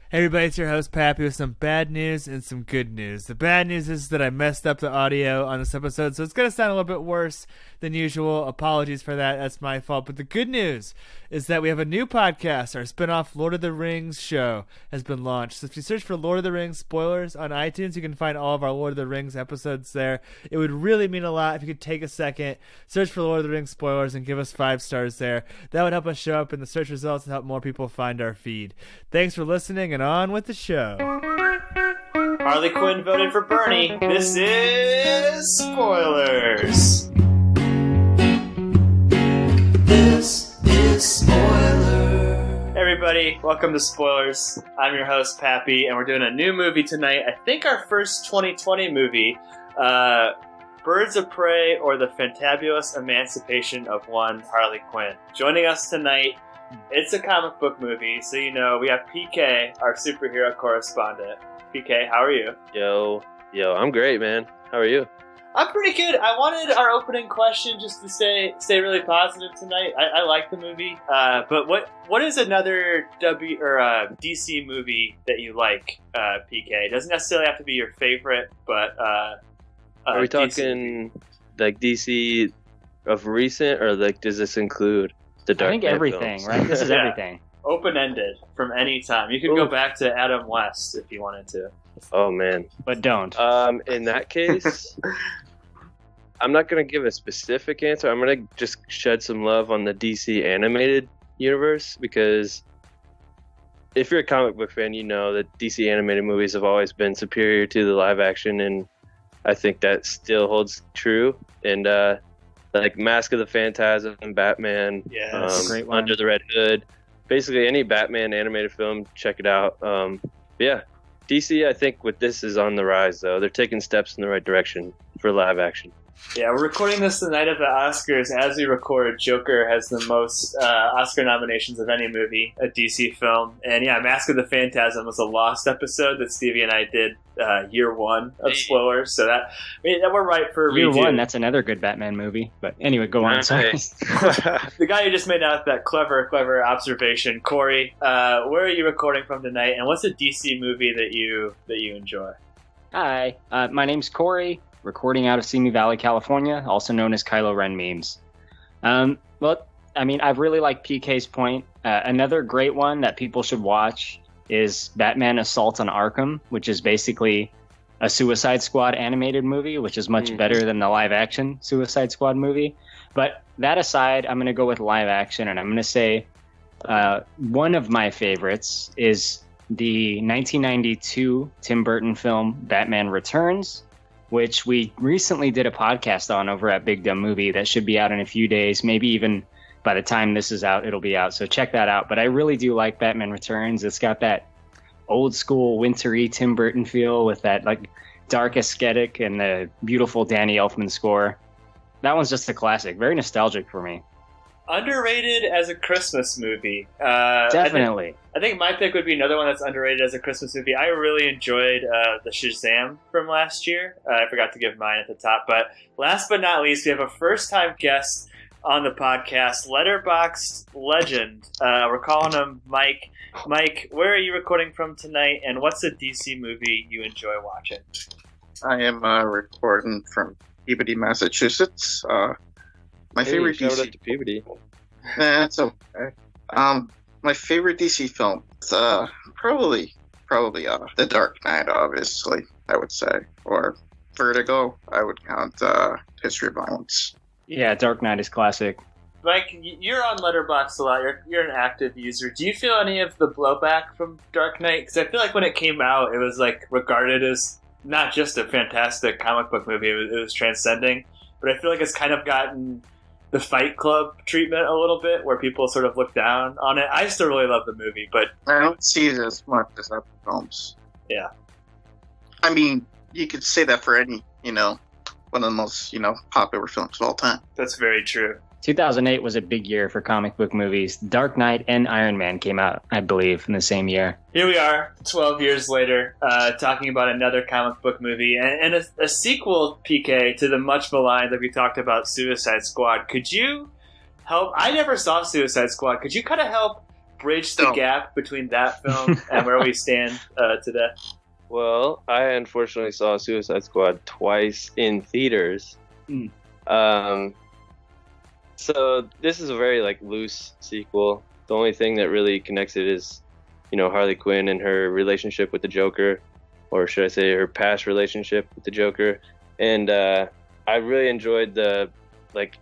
Hey everybody, it's your host Pappy with some bad news and some good news. The bad news is that I messed up the audio on this episode, so it's going to sound a little bit worse than usual. Apologies for that, that's my fault. But the good news is that we have a new podcast. Our spin-off Lord of the Rings show has been launched. So if you search for Lord of the Rings spoilers on iTunes, you can find all of our Lord of the Rings episodes there. It would really mean a lot if you could take a second, search for Lord of the Rings spoilers, and give us 5 stars there. That would help us show up in the search results and help more people find our feed. Thanks for listening, and on with the show. Harley Quinn voted for Bernie. This is Spoilers. This is Spoilers. Hey everybody, welcome to Spoilers. I'm your host Pappy, and we're doing a new movie tonight. I think our first 2020 movie, Birds of Prey or the Fantabulous Emancipation of one Harley Quinn. Joining us tonight, it's a comic book movie, so you know, we have PK, our superhero correspondent. PK, how are you? Yo, I'm great, man. How are you? I'm pretty good. I wanted our opening question just to stay really positive tonight. I like the movie, but what is another DC movie that you like, PK? It doesn't necessarily have to be your favorite, but are we talking like DC of recent, or like does this include the Dark Knight everything, films? right? This is everything. Open-ended from any time. You could go back to Adam West if you wanted to. Oh man, but don't. In that case, I'm not going to give a specific answer. I'm going to just shed some love on the DC animated universe, because if you're a comic book fan, you know that DC animated movies have always been superior to the live action, and I think that still holds true. And like Mask of the Phantasm and Batman, great one. Under the Red Hood, basically any Batman animated film, check it out. Yeah, DC, I think with this is on the rise, though. They're taking steps in the right direction for live action. Yeah, we're recording this the night of the Oscars. As we record, Joker has the most Oscar nominations of any movie, a DC film. And yeah, Mask of the Phantasm was a lost episode that Stevie and I did year one of Spoilers. So that we're right for year redo. one. That's another good Batman movie. But anyway, go on. Sorry. The guy who just made out that clever observation, Corey. Where are you recording from tonight? And what's a DC movie that you enjoy? Hi, my name's Corey. Recording out of Simi Valley, California, also known as Kylo Ren memes. Well, I mean, I've really liked PK's point. Another great one that people should watch is Batman Assault on Arkham, which is basically a Suicide Squad animated movie, which is much better than the live action Suicide Squad movie. But that aside, I'm going to go with live action, and I'm going to say one of my favorites is the 1992 Tim Burton film Batman Returns, which we recently did a podcast on over at Big Dumb Movie that should be out in a few days. Maybe even by the time this is out, it'll be out. So check that out. But I really do like Batman Returns. It's got that old school wintry Tim Burton feel with that like dark aesthetic and the beautiful Danny Elfman score. That one's just a classic. Very nostalgic for me. Underrated as a Christmas movie. Definitely. I think my pick would be another one that's underrated as a Christmas movie. I really enjoyed the Shazam from last year. I forgot to give mine at the top. But last but not least, we have a first-time guest on the podcast, Letterboxd legend. We're calling him Mike. Mike, where are you recording from tonight, and what's a DC movie you enjoy watching? I am recording from Peabody, Massachusetts. My favorite DC. To Peabody. That's okay. My favorite DC film is probably The Dark Knight, obviously, I would say, or Vertigo. I would count History of Violence. Yeah, Dark Knight is classic. Mike, you're on Letterboxd a lot. You're an active user. Do you feel any of the blowback from Dark Knight? Because I feel like when it came out, it was like regarded as not just a fantastic comic book movie. It was transcending. But I feel like it's kind of gotten the Fight Club treatment a little bit, where people sort of look down on it. I still really love the movie, but I don't see it as much as other films. Yeah. I mean, you could say that for any, one of the most, popular films of all time. That's very true. 2008 was a big year for comic book movies. Dark Knight and Iron Man came out, I believe, in the same year. Here we are, 12 years later, talking about another comic book movie and a sequel, PK, to the much maligned, like we talked about, Suicide Squad. Could you help? I never saw Suicide Squad. Could you kind of help bridge the gap between that film and where we stand today? Well, I unfortunately saw Suicide Squad twice in theaters. So this is a very like loose sequel. The only thing that really connects it is, Harley Quinn and her relationship with the Joker, or should I say her past relationship with the Joker. And I really enjoyed the like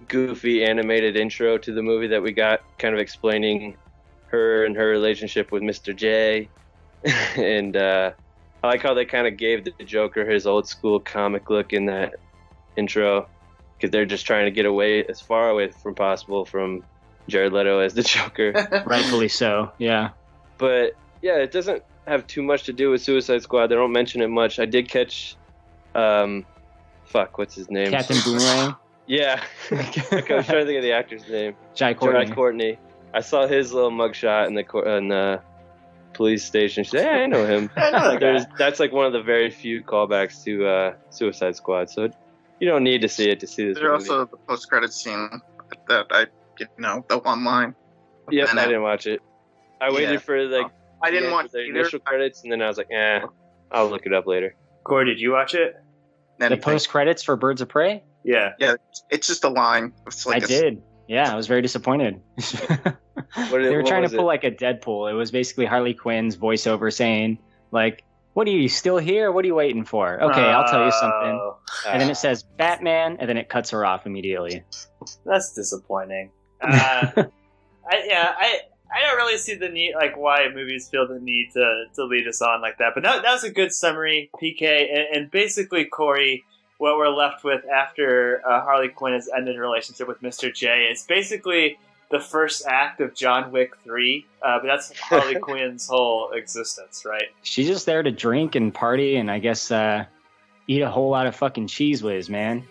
goofy animated intro to the movie that we got, kind of explaining her and her relationship with Mr. J. And I like how they kind of gave the Joker his old school comic look in that intro, because they're just trying to get away as far away from possible from Jared Leto as the Joker. Rightfully so, yeah. But yeah, it doesn't have too much to do with Suicide Squad. They don't mention it much. I did catch, what's his name? Captain Boomerang. Yeah, I was trying to think of the actor's name. Jai Courtney. I saw his little mugshot in the police station. She said, "Hey, I know him." I know that guy. That's like one of the very few callbacks to Suicide Squad. So you don't need to see it to see this. There's movie. also the post-credit scene that the one line. Yep, I didn't watch it. I waited for I didn't watch the initial credits, and then I was like, I'll look it up later. Corey, did you watch it? The post credits for Birds of Prey? Yeah. Yeah, it's just a line. It's like I did. Yeah, I was very disappointed. They were trying to pull like a Deadpool. It was basically Harley Quinn's voiceover saying, like, "What are you still here? What are you waiting for? Okay, I'll tell you something." And then it says Batman, and then it cuts her off immediately. That's disappointing. I don't really see the need, like, why movies feel the need to lead us on like that. But that was a good summary, PK. And basically, Corey, what we're left with after Harley Quinn has ended her relationship with Mr. J is basically the first act of John Wick 3. But that's Harley Quinn's whole existence, right? She's just there to drink and party and I guess eat a whole lot of fucking cheese whiz, man.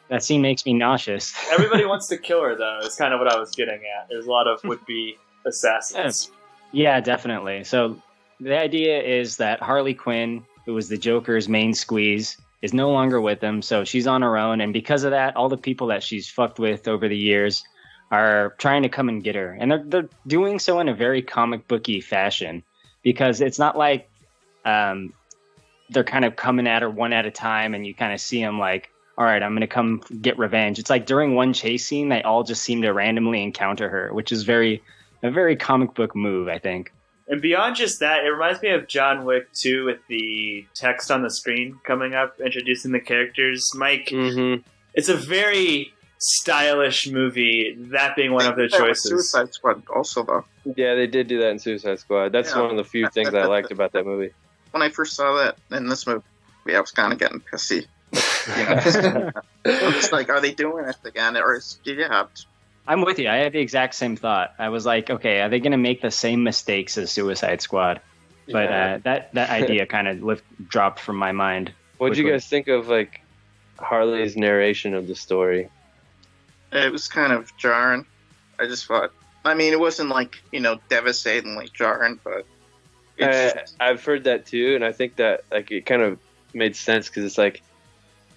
That scene makes me nauseous. Everybody wants to kill her, though, is kind of what I was getting at. There's a lot of would-be assassins. Yeah, definitely. So the idea is that Harley Quinn, who was the Joker's main squeeze, is no longer with him, so she's on her own, and because of that, all the people that she's fucked with over the years are trying to come and get her. And they're doing so in a very comic booky fashion, because it's not like they're kind of coming at her one at a time, and you kind of see them like, all right, I'm going to come get revenge. It's like during one chase scene, they all just seem to randomly encounter her, which is a very comic book move, I think. And beyond just that, it reminds me of John Wick 2 with the text on the screen coming up, introducing the characters. Mike, It's a very stylish movie, that being one of their choices. Suicide Squad also, though. Yeah, they did do that in Suicide Squad. That's one of the few things I liked about that movie. When I first saw that in this movie, I was kind of getting pissy. It's like, are they doing it again? Or I'm with you. I had the exact same thought. I was like, okay, are they going to make the same mistakes as Suicide Squad? But that idea kind of dropped from my mind. What did you guys think of like Harley's narration of the story? It was kind of jarring. I just thought, I mean, it wasn't like, devastatingly jarring, but I've heard that too, and I think that like it kind of made sense because it's like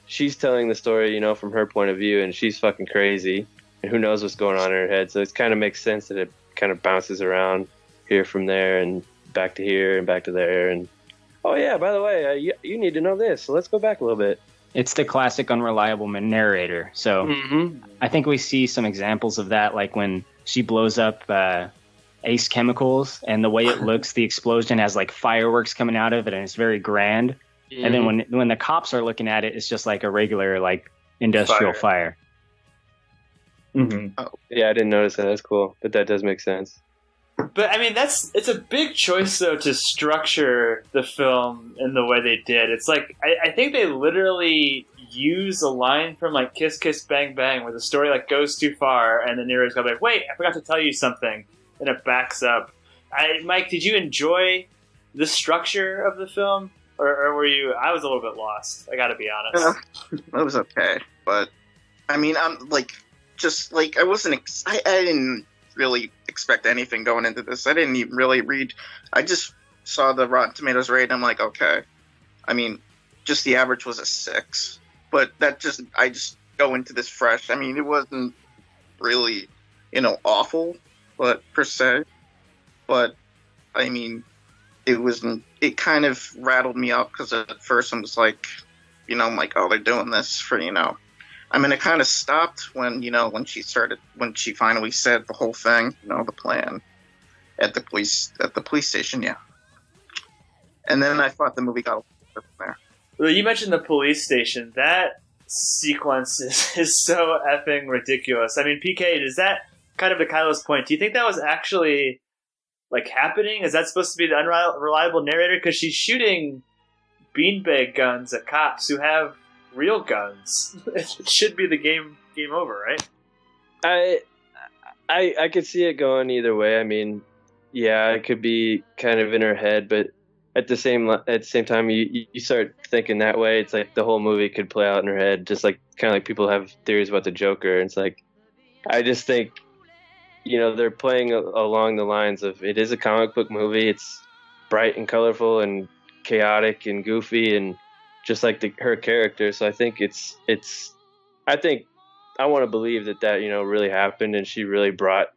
she's telling the story, from her point of view, and she's fucking crazy. And who knows what's going on in her head. So it kind of makes sense that it kind of bounces around here from there and back to here and back to there. And, oh, yeah, by the way, you need to know this. So let's go back a little bit. It's the classic unreliable narrator. So I think we see some examples of that, like when she blows up Ace Chemicals and the way it looks, the explosion has like fireworks coming out of it and it's very grand. And then when the cops are looking at it, it's just like a regular like industrial fire. Oh. Yeah, I didn't notice that. That's cool, but that does make sense. But I mean, it's a big choice though to structure the film in the way they did. It's like I think they literally use a line from like Kiss Kiss Bang Bang where the story like goes too far, and the narrator's gonna be like, "Wait, I forgot to tell you something," and it backs up. Mike, did you enjoy the structure of the film, or were you? I was a little bit lost. I got to be honest. It was okay, but I mean, I'm like. Just like I didn't really expect anything going into this. I didn't even really read. I just saw the Rotten Tomatoes rate. And I'm like, okay. I mean, just the average was a 6, but I just go into this fresh. I mean, it wasn't really, awful, but per se. But I mean, it kind of rattled me up because at first I'm just like, I'm like, oh, they're doing this for, I mean, it kind of stopped when, when she finally said the whole thing, the plan at the police station, yeah. And then I thought the movie got a little from there. Well, you mentioned the police station. That sequence is so effing ridiculous. I mean, PK, is that kind of to Kylo's point? Do you think that was actually happening? Is that supposed to be the unreliable narrator? Because she's shooting beanbag guns at cops who have real guns. It should be the game over, right? I could see it going either way. I mean, yeah, it could be kind of in her head, but at the same time, you start thinking that way. It's like the whole movie could play out in her head, just kind of like people have theories about the Joker. And it's like, I just think, they're playing along the lines of it is a comic book movie. It's bright and colorful and chaotic and goofy and just like her character. So I think I want to believe that really happened, and she really brought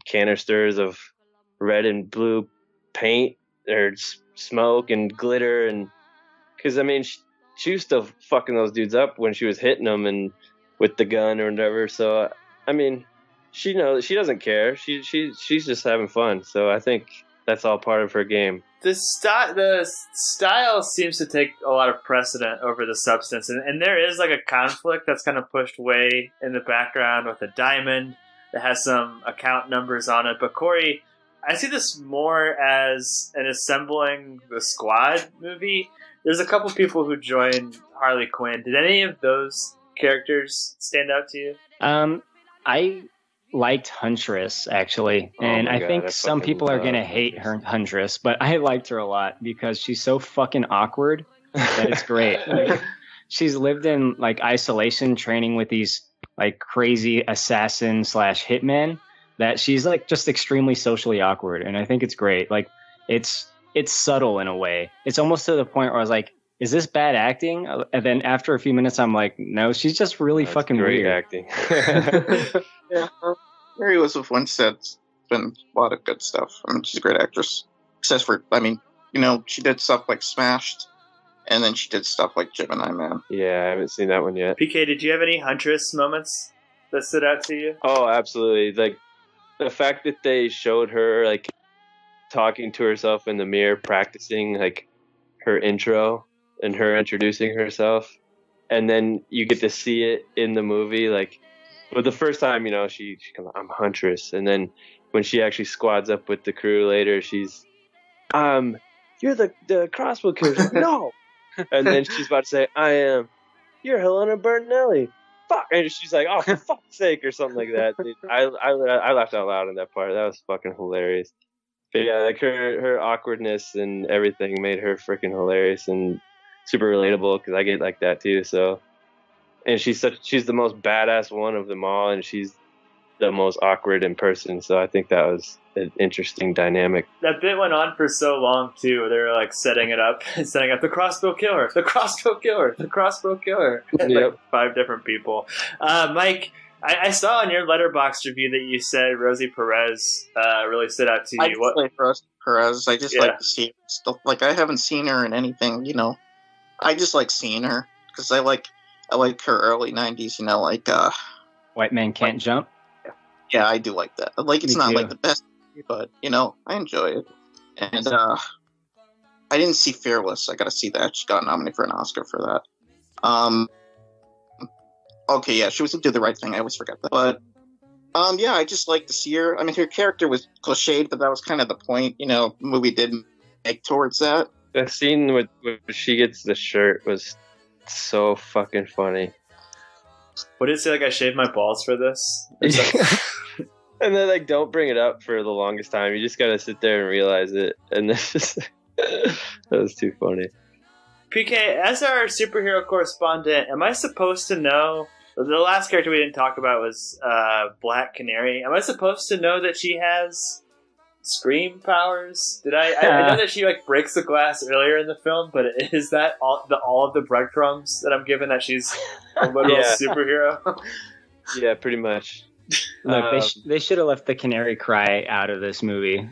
canisters of red and blue paint or smoke and glitter, and because I mean she was still fucking those dudes up when she was hitting them and with the gun or whatever. So I mean, she knows, she doesn't care. She's just having fun. So I think that's all part of her game. The style seems to take a lot of precedent over the substance, and there is a conflict that's kind of pushed way in the background with a diamond that has some account numbers on it. But Corey, I see this more as an assembling the squad movie. There's a couple people who joined Harley Quinn. Did any of those characters stand out to you? I liked Huntress, actually. And I think some people are going to hate her Huntress, but I liked her a lot because she's so fucking awkward that it's great. She's lived in isolation training with these crazy assassin / hitmen that she's just extremely socially awkward. And I think it's great. It's subtle in a way. It's almost to the point where I was like, is this bad acting? And then after a few minutes, I'm like, no, she's just really fucking great weird. Acting. Yeah, Mary Elizabeth Winstead's been a lot of good stuff. I mean, she's a great actress. Except for, she did stuff like Smashed, and then she did stuff like Gemini Man. Yeah, I haven't seen that one yet. PK, did you have any Huntress moments that stood out to you? Oh, absolutely. The fact that they showed her, talking to herself in the mirror, practicing, her intro and her introducing herself. And then you get to see it in the movie, but the first time, she comes, I'm Huntress. And then when she actually squads up with the crew later, she's, you're the crossbow killer. No. And then she's about to say, you're Helena Bertinelli. Fuck. And she's like, oh, for fuck's sake, or something like that. I laughed out loud in that part. That was fucking hilarious. But yeah, her awkwardness and everything made her freaking hilarious and super relatable because I get like that too. So. And she's the most badass one of them all, and she's the most awkward in person. So I think that was an interesting dynamic. That bit went on for so long too. They were setting up the crossbow killer, the crossbow killer, the crossbow killer. Yep. 5 different people. Mike, I saw in your Letterboxd review that you said Rosie Perez really stood out to you. I just like Rosie Perez. I just like to see her stuff. I haven't seen her in anything. I just like seeing her because I like her early 90s, White Man Can't Jump? Yeah, I do like that. It's Me not too. the best, but, I enjoy it. And, I didn't see Fearless. I gotta see that. She got nominated for an Oscar for that. Okay, yeah, she was Do the Right Thing. I always forget that. But, yeah, I just like to see her. I mean, her character was cliched, but that was kind of the point, the movie did make towards that. The scene where she gets the shirt was so fucking funny. What did it say? I shaved my balls for this? And then don't bring it up for the longest time. You just gotta sit there and realize it. And it's just that was too funny. PK, as our superhero correspondent, am I supposed to know? The last character we didn't talk about was Black Canary. Am I supposed to know that she has scream powers? I know that she breaks the glass earlier in the film, but is that all of the breadcrumbs that I'm given that she's a literal superhero? Yeah, pretty much. Look, they should have left the Canary cry out of this movie.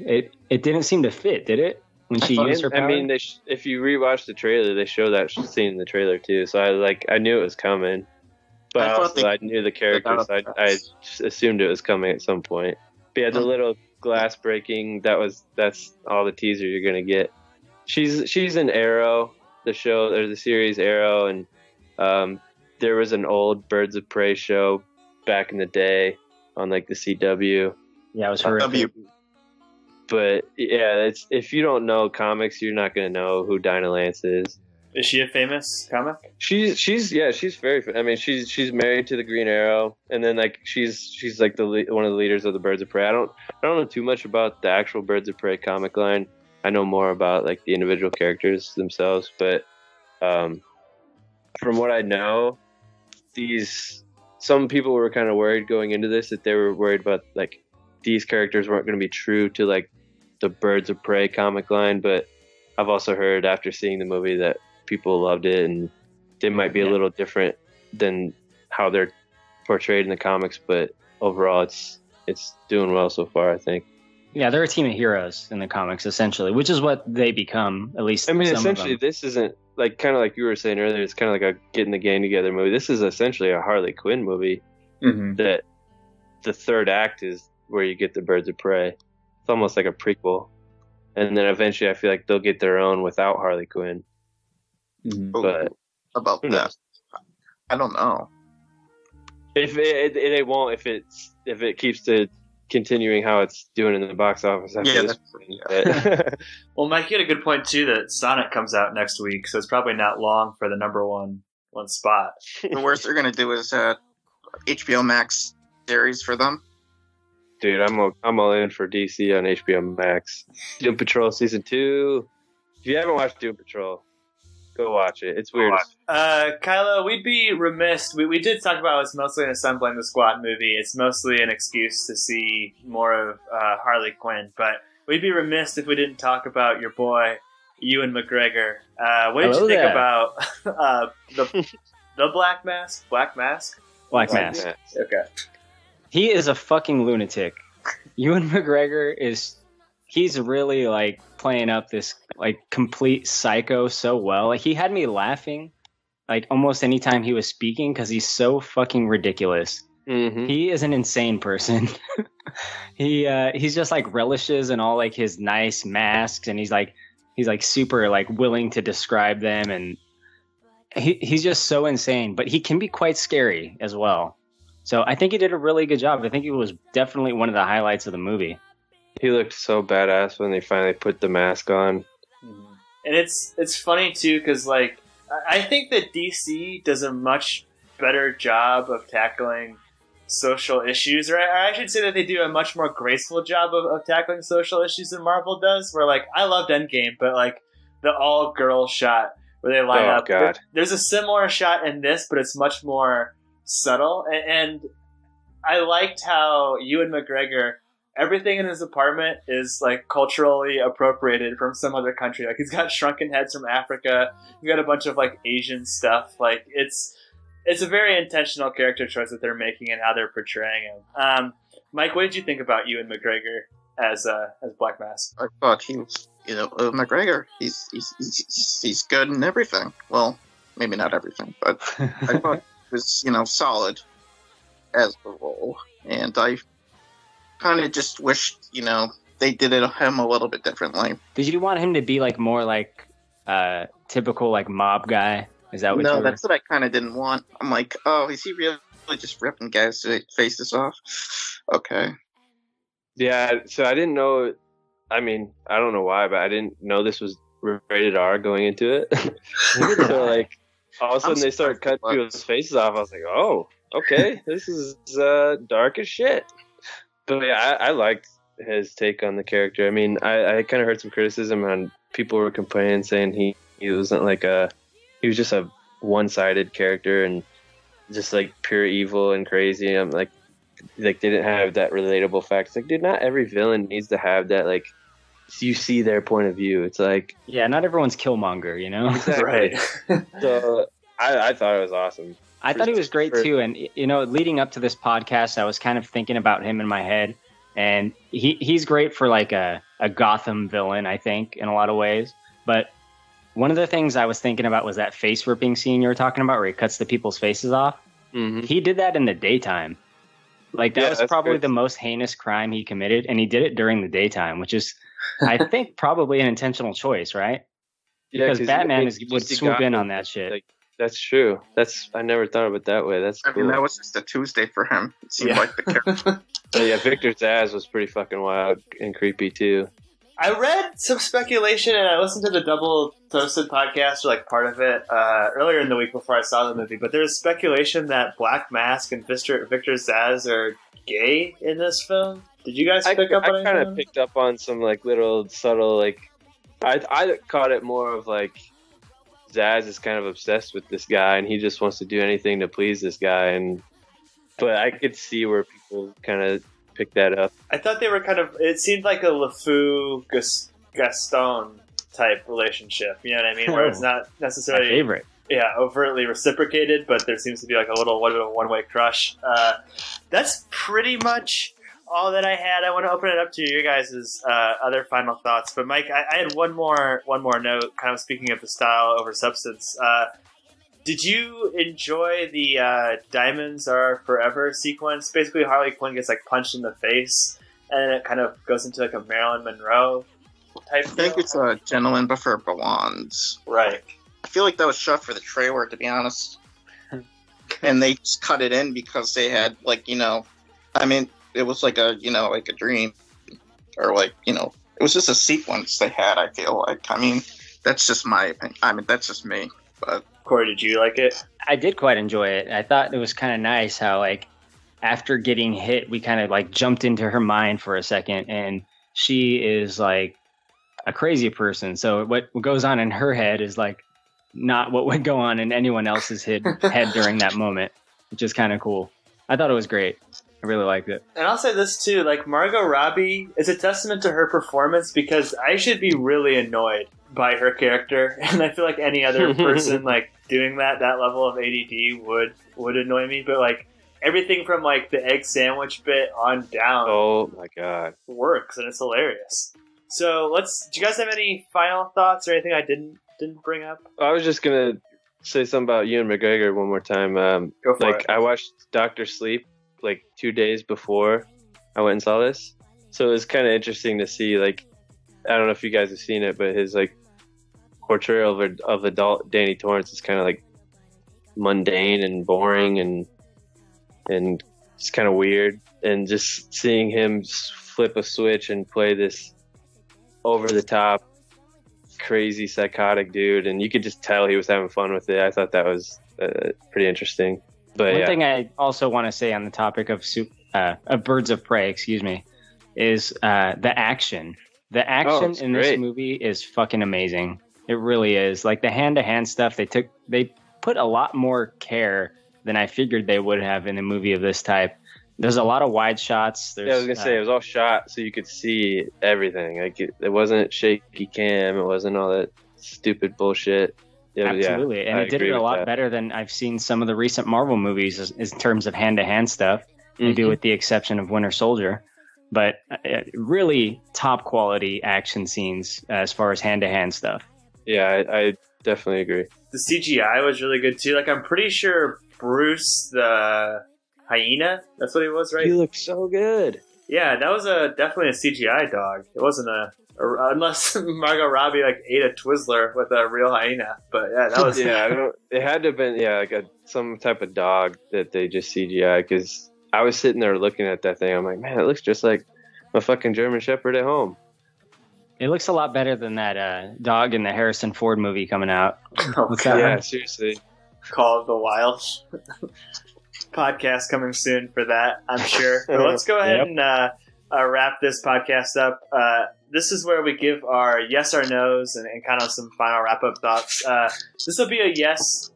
It didn't seem to fit, did it? When she used her power? I mean, if you rewatch the trailer, they show that scene in the trailer too. So I knew it was coming, but I knew the characters. I assumed it was coming at some point. But yeah, the little glass breaking, that's all the teaser you're gonna get. She's in Arrow, the show or the series Arrow, and there was an old Birds of Prey show back in the day on like the CW. Yeah, it was horrific. But yeah, if you don't know comics, you're not gonna know who Dinah Lance is. Is she a famous comic? She's very. I mean, she's married to the Green Arrow, and then like she's like one of the leaders of the Birds of Prey. I don't know too much about the actual Birds of Prey comic line. I know more about like the individual characters themselves, but from what I know, some people were kind of worried going into this, that they were worried about like these characters weren't going to be true to like the Birds of Prey comic line. But I've also heard after seeing the movie that people loved it, and they might be a little different than how they're portrayed in the comics, but overall it's doing well so far, I think. Yeah, they're a team of heroes in the comics, essentially, which is what they become, at least. I mean, some essentially, of them. this isn't like kind of like you were saying earlier. It's kind of like a getting the gang together movie. This is essentially a Harley Quinn movie. Mm-hmm. That the third act is where you get the Birds of Prey. It's almost like a prequel, and then eventually, I feel like they'll get their own without Harley Quinn. Mm-hmm. But about that, I don't know. If it won't, if it keeps to continuing how it's doing in the box office after this. Well, Mike, you had a good point too that Sonic comes out next week, so it's probably not long for the number one spot. The worst they're gonna do is HBO Max series for them. Dude, I'm all in for DC on HBO Max. Doom Patrol season 2. If you haven't watched Doom Patrol, go watch it. It's weird. Kylo, we'd be remiss. We did talk about it's mostly an assembling the squad movie. It's mostly an excuse to see more of Harley Quinn. But we'd be remiss if we didn't talk about your boy, Ewan McGregor. What did you think about the Black Mask? Black Mask? Black Mask. Okay. He is a fucking lunatic. Ewan McGregor he's really like playing up this like complete psycho so well. Like he had me laughing like almost anytime he was speaking because he's so fucking ridiculous. Mm-hmm. He is an insane person. He's just like relishes in all like his nice masks, and he's like super like willing to describe them, and he's just so insane, but he can be quite scary as well. So I think he did a really good job. I think it was definitely one of the highlights of the movie. He looked so badass when they finally put the mask on. And it's funny too, because like I think that DC does a much better job of tackling social issues, or I should say that they do a much more graceful job of tackling social issues than Marvel does. Where like I loved Endgame, but like the all girl shot where they line up. God. There's a similar shot in this, but it's much more subtle. And I liked how Ewan McGregor, everything in his apartment is like culturally appropriated from some other country. Like he's got shrunken heads from Africa. He's got a bunch of like Asian stuff. Like it's a very intentional character choice that they're making and how they're portraying him. Mike, what did you think about Ewan McGregor as Black Mask? I thought he was, McGregor. He's good in everything. Well, maybe not everything, but I thought he was, solid as the role, and I kind of just wished, they did him a little bit differently. Did you want him to be like more like typical like mob guy? Is that what? No, that's what I kind of didn't want. I'm like, oh, is he really just ripping guys' faces off? Okay. Yeah, so I didn't know. I mean, I don't know why, but I didn't know this was rated R going into it. So like, all of a sudden they started cutting people's faces off. I was like, oh, okay, this is dark as shit. But yeah, I liked his take on the character. I mean, I kind of heard some criticism on people were complaining, saying he wasn't like he was just a one-sided character and just like pure evil and crazy. I'm like they didn't have that relatable fact. It's like, dude, not every villain needs to have that. Like, you see their point of view. It's like, yeah, not everyone's Killmonger, Exactly. Right. So I thought it was awesome. I thought he was great too. And, you know, leading up to this podcast, I was kind of thinking about him in my head. And he's great for like a Gotham villain, I think, in a lot of ways. But one of the things I was thinking about was that face ripping scene you were talking about where he cuts the people's faces off. Mm-hmm. He did that in the daytime. Like, that was probably the most heinous crime he committed. And he did it during the daytime, which is, I think, probably an intentional choice, right? Because Batman would swoop in on that shit. Like, that's true. I never thought of it that way. That's cool. I mean, that was just a Tuesday for him. It seemed like the character. Yeah, Victor Zsasz was pretty fucking wild and creepy too. I read some speculation and I listened to the Double Toasted podcast, or like part of it, earlier in the week before I saw the movie. But there's speculation that Black Mask and Victor Zsasz are gay in this film. Did you guys pick up on anything? I kind of picked up on some like little subtle like. I caught it more of like Zsasz is kind of obsessed with this guy and he just wants to do anything to please this guy, but I could see where people kind of pick that up. I thought they were kind of. It seemed like a LeFou Gaston type relationship. You know what I mean? Where it's not necessarily my favorite. Yeah, overtly reciprocated, but there seems to be like a little one-way crush. That's pretty much all that I had. I want to open it up to your guys' other final thoughts. But Mike, I had one more note. Kind of speaking of the style over substance. Did you enjoy the Diamonds Are Forever sequence? Basically, Harley Quinn gets like punched in the face, and it kind of goes into like a Marilyn Monroe type. I think it's a Gentleman Before Blondes. Right. I feel like that was shot for the trailer, to be honest. And they just cut it in because they had like, you know, I mean, it was like a, you know, like a dream, or like, you know, it was just a sequence they had. I feel like. I mean, that's just my opinion. I mean, that's just me. But Corey, did you like it? I did quite enjoy it. I thought it was kind of nice how, like, after getting hit, we kind of, like, jumped into her mind for a second, and she is, like, a crazy person. So what goes on in her head is, like, not what would go on in anyone else's head during that moment, which is kind of cool. I thought it was great. I really liked it. And I'll say this, too. Like, Margot Robbie is a testament to her performance, because I should be really annoyed by her character, and I feel like any other person like doing that level of ADD would annoy me. But like everything from like the egg sandwich bit on down, oh my god, works, and it's hilarious. So do you guys have any final thoughts or anything I didn't bring up? I was just gonna say something about Ewan McGregor one more time. Go for it. I watched Dr. Sleep like 2 days before I went and saw this, so it was kind of interesting to see. Like, I don't know if you guys have seen it, but his like portrayal of adult Danny Torrance is kind of like mundane and boring and it's kind of weird, and just seeing him flip a switch and play this over the top crazy psychotic dude, and you could just tell he was having fun with it. I thought that was pretty interesting. But one thing I also want to say on the topic of Birds of Prey, is the action. The action in this movie is fucking amazing. It really is. Like the hand-to-hand stuff, they put a lot more care than I figured they would have in a movie of this type. There's a lot of wide shots. I was gonna say it was all shot so you could see everything. Like it wasn't shaky cam. It wasn't all that stupid bullshit. Absolutely, and it did it a lot better than I've seen some of the recent Marvel movies in terms of hand-to-hand stuff. Maybe with the exception of Winter Soldier. But really top quality action scenes as far as hand-to-hand stuff. Yeah, I definitely agree. The CGI was really good too. Like, I'm pretty sure Bruce the hyena, that's what he was, right? He looked so good. Yeah, that was definitely a CGI dog. It wasn't unless Margot Robbie like ate a Twizzler with a real hyena. But yeah, that was it had to have been like some type of dog that they just CGI, because I was sitting there looking at that thing. I'm like, man, it looks just like a fucking German Shepherd at home. It looks a lot better than that dog in the Harrison Ford movie coming out. What's that? Yeah, seriously. Called The Wild. Podcast coming soon for that, I'm sure. But let's go ahead and wrap this podcast up. This is where we give our yes or no's and kind of some final wrap-up thoughts. This will be a yes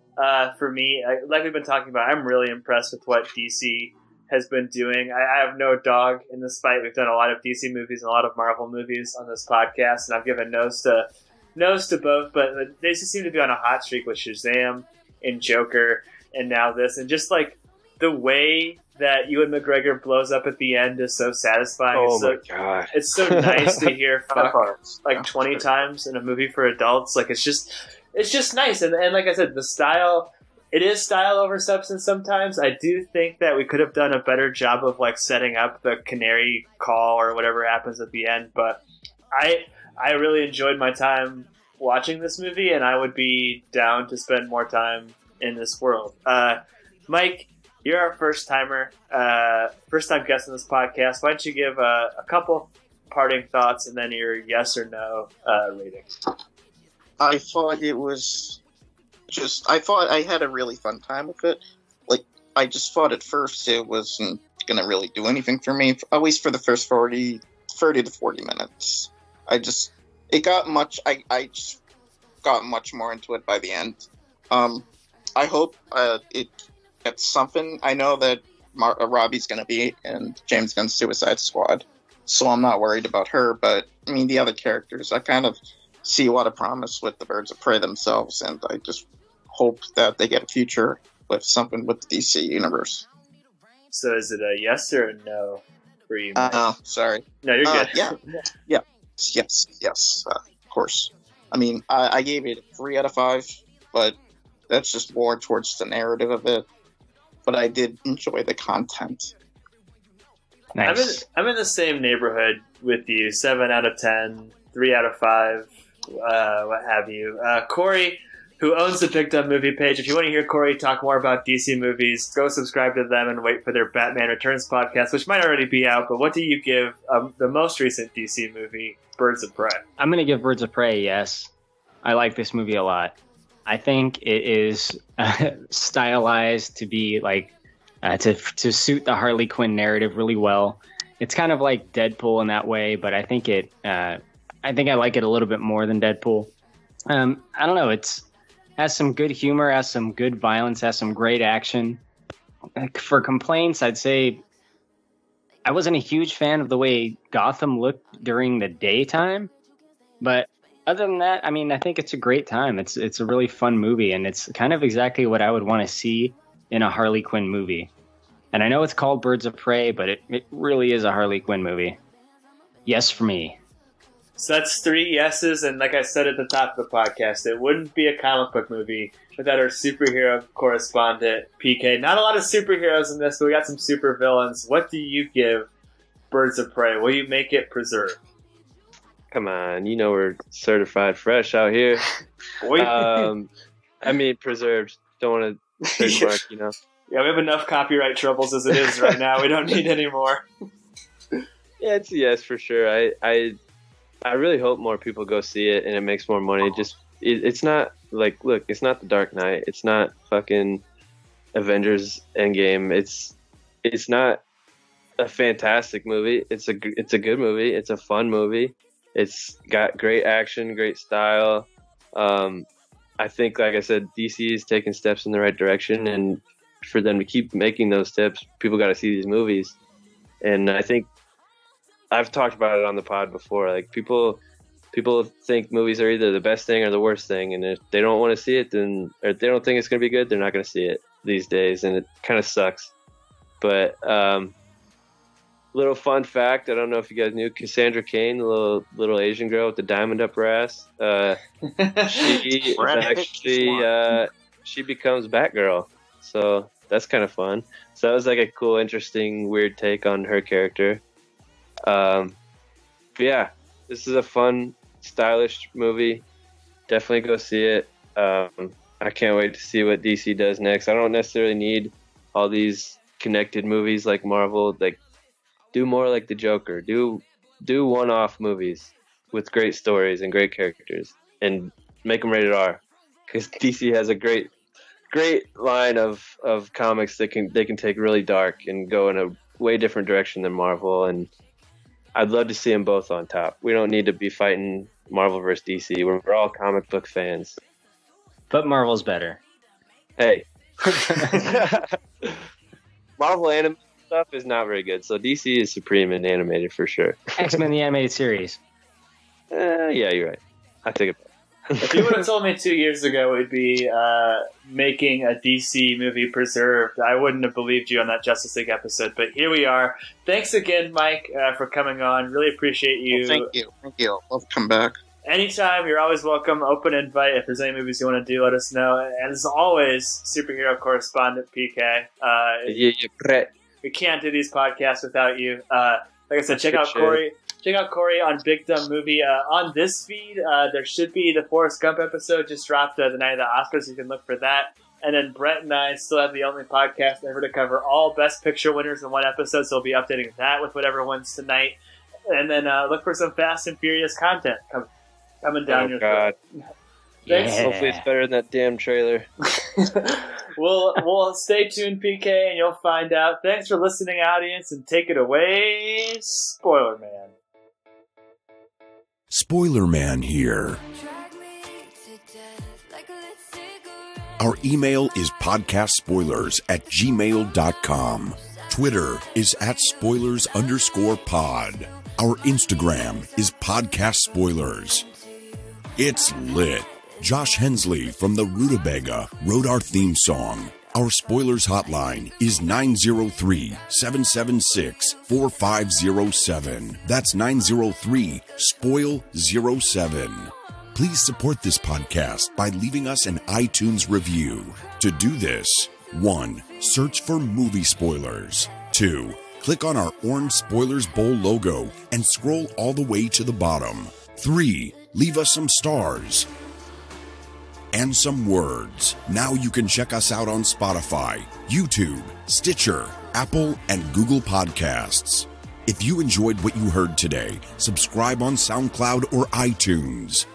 for me. Like we've been talking about, I'm really impressed with what DC has been doing. I have no dog in this fight. We've done a lot of DC movies and a lot of Marvel movies on this podcast, and I've given no's to both, but they just seem to be on a hot streak with Shazam and Joker. and now this, and just like the way that Ewan McGregor blows up at the end is so satisfying. Oh my god! It's so nice to hear "fuck" like 20 times in a movie for adults. Like it's just nice, and like I said, the style. It is style over substance sometimes. I do think that we could have done a better job of like setting up the Canary call or whatever happens at the end. But I really enjoyed my time watching this movie, and I would be down to spend more time in this world. Mike, you're our first time guest on this podcast. Why don't you give a couple parting thoughts and then your yes or no rating? I thought it was I thought I had a really fun time with it. Like, I just thought at first it wasn't going to really do anything for me, at least for the first 30 to 40 minutes. I just got much more into it by the end. I hope it gets something. I know that Robbie's going to be in James Gunn's Suicide Squad, so I'm not worried about her, but, I mean, the other characters, I kind of see a lot of promise with the Birds of Prey themselves, and I just hope that they get a future with something with the DC universe. So is it a yes or a no for you? Sorry. No, you're good. Yeah. Yes. Of course. I mean, I gave it a 3 out of 5, but that's just more towards the narrative of it. But I did enjoy the content. Nice. I'm in the same neighborhood with you. 7 out of 10, 3 out of 5, what have you. Corey, who owns the Picked Up Movie page. If you want to hear Corey talk more about DC movies, go subscribe to them and wait for their Batman Returns podcast, which might already be out. But what do you give the most recent DC movie, Birds of Prey? I'm going to give Birds of Prey a yes. I like this movie a lot. I think it is stylized to be like to suit the Harley Quinn narrative really well. It's kind of like Deadpool in that way, but I think I like it a little bit more than Deadpool. I don't know. It's has some good humor, has some good violence, has some great action. For complaints, I'd say I wasn't a huge fan of the way Gotham looked during the daytime, but other than that, I mean, I think it's a great time. It's a really fun movie, and it's kind of exactly what I would want to see in a Harley Quinn movie. And I know it's called Birds of Prey, but it really is a Harley Quinn movie. Yes for me. So that's 3 yeses, and like I said at the top of the podcast, it wouldn't be a comic book movie without our superhero correspondent, PK. Not a lot of superheroes in this, but we got some super villains. What do you give Birds of Prey? Will you make it preserved? Come on, you know we're certified fresh out here. I mean, preserved. Don't want to trademark, you know. Yeah, we have enough copyright troubles as it is right now. We don't need any more. Yeah, it's a yes for sure. I really hope more people go see it and it makes more money. It's not like, look, it's not The Dark Knight. It's not fucking Avengers Endgame. It's not a fantastic movie. It's a good movie. It's a fun movie. It's got great action, great style. I think, like I said, DC is taking steps in the right direction, and for them to keep making those steps, people got to see these movies. And I think I've talked about it on the pod before. Like people think movies are either the best thing or the worst thing, and if they don't want to see it, then or if they don't think it's going to be good, they're not going to see it these days, and it kind of sucks. But little fun fact, I don't know if you guys knew, Cassandra Cain, the little Asian girl with the diamond up her ass, she becomes Batgirl. So that's kind of fun. So that was like a cool, interesting, weird take on her character. But yeah, this is a fun, stylish movie. Definitely go see it. I can't wait to see what DC does next. I don't necessarily need all these connected movies like Marvel. Like, do more like the Joker. Do one-off movies with great stories and great characters, and make them rated R. Because DC has a great line of comics that they can take really dark and go in a way different direction than Marvel. And I'd love to see them both on top. We don't need to be fighting Marvel versus DC. We're all comic book fans. But Marvel's better. Hey. Marvel animated stuff is not very good, so DC is supreme in animated for sure. X-Men the animated series. Yeah, you're right. I take it back. If you would have told me 2 years ago we'd be making a DC movie Preserved, I wouldn't have believed you on that Justice League episode. But here we are. Thanks again, Mike, for coming on. Really appreciate you. Well, thank you. Love to come back. Anytime, you're always welcome. Open invite. If there's any movies you want to do, let us know. And as always, superhero correspondent PK. Brett. We can't do these podcasts without you. Like I said, check out Corey. Check out Corey on Big Dumb Movie. On this feed, there should be the Forrest Gump episode. Just dropped the night of the Oscars. You can look for that. And then Brett and I still have the only podcast ever to cover all Best Picture winners in one episode. So we'll be updating that with whatever wins tonight. And then look for some Fast and Furious content coming down your throat. Thanks. Yeah. Hopefully it's better than that damn trailer. We'll stay tuned, PK, and you'll find out. Thanks for listening, audience, and take it away, Spoiler Man. Spoiler Man here. Our email is podcastspoilers@gmail.com. Twitter is @spoilers_pod. Our Instagram is Podcast Spoilers. It's lit. Josh Hensley from the Rutabaga wrote our theme song. Our spoilers hotline is 903-776-4507. That's 903-SPOIL07. Please support this podcast by leaving us an iTunes review. To do this, 1. Search for Movie Spoilers. 2. Click on our orange Spoilers Bowl logo and scroll all the way to the bottom. 3. Leave us some stars and some words. Now you can check us out on Spotify, YouTube, Stitcher, Apple, and Google Podcasts. If you enjoyed what you heard today, subscribe on SoundCloud or iTunes.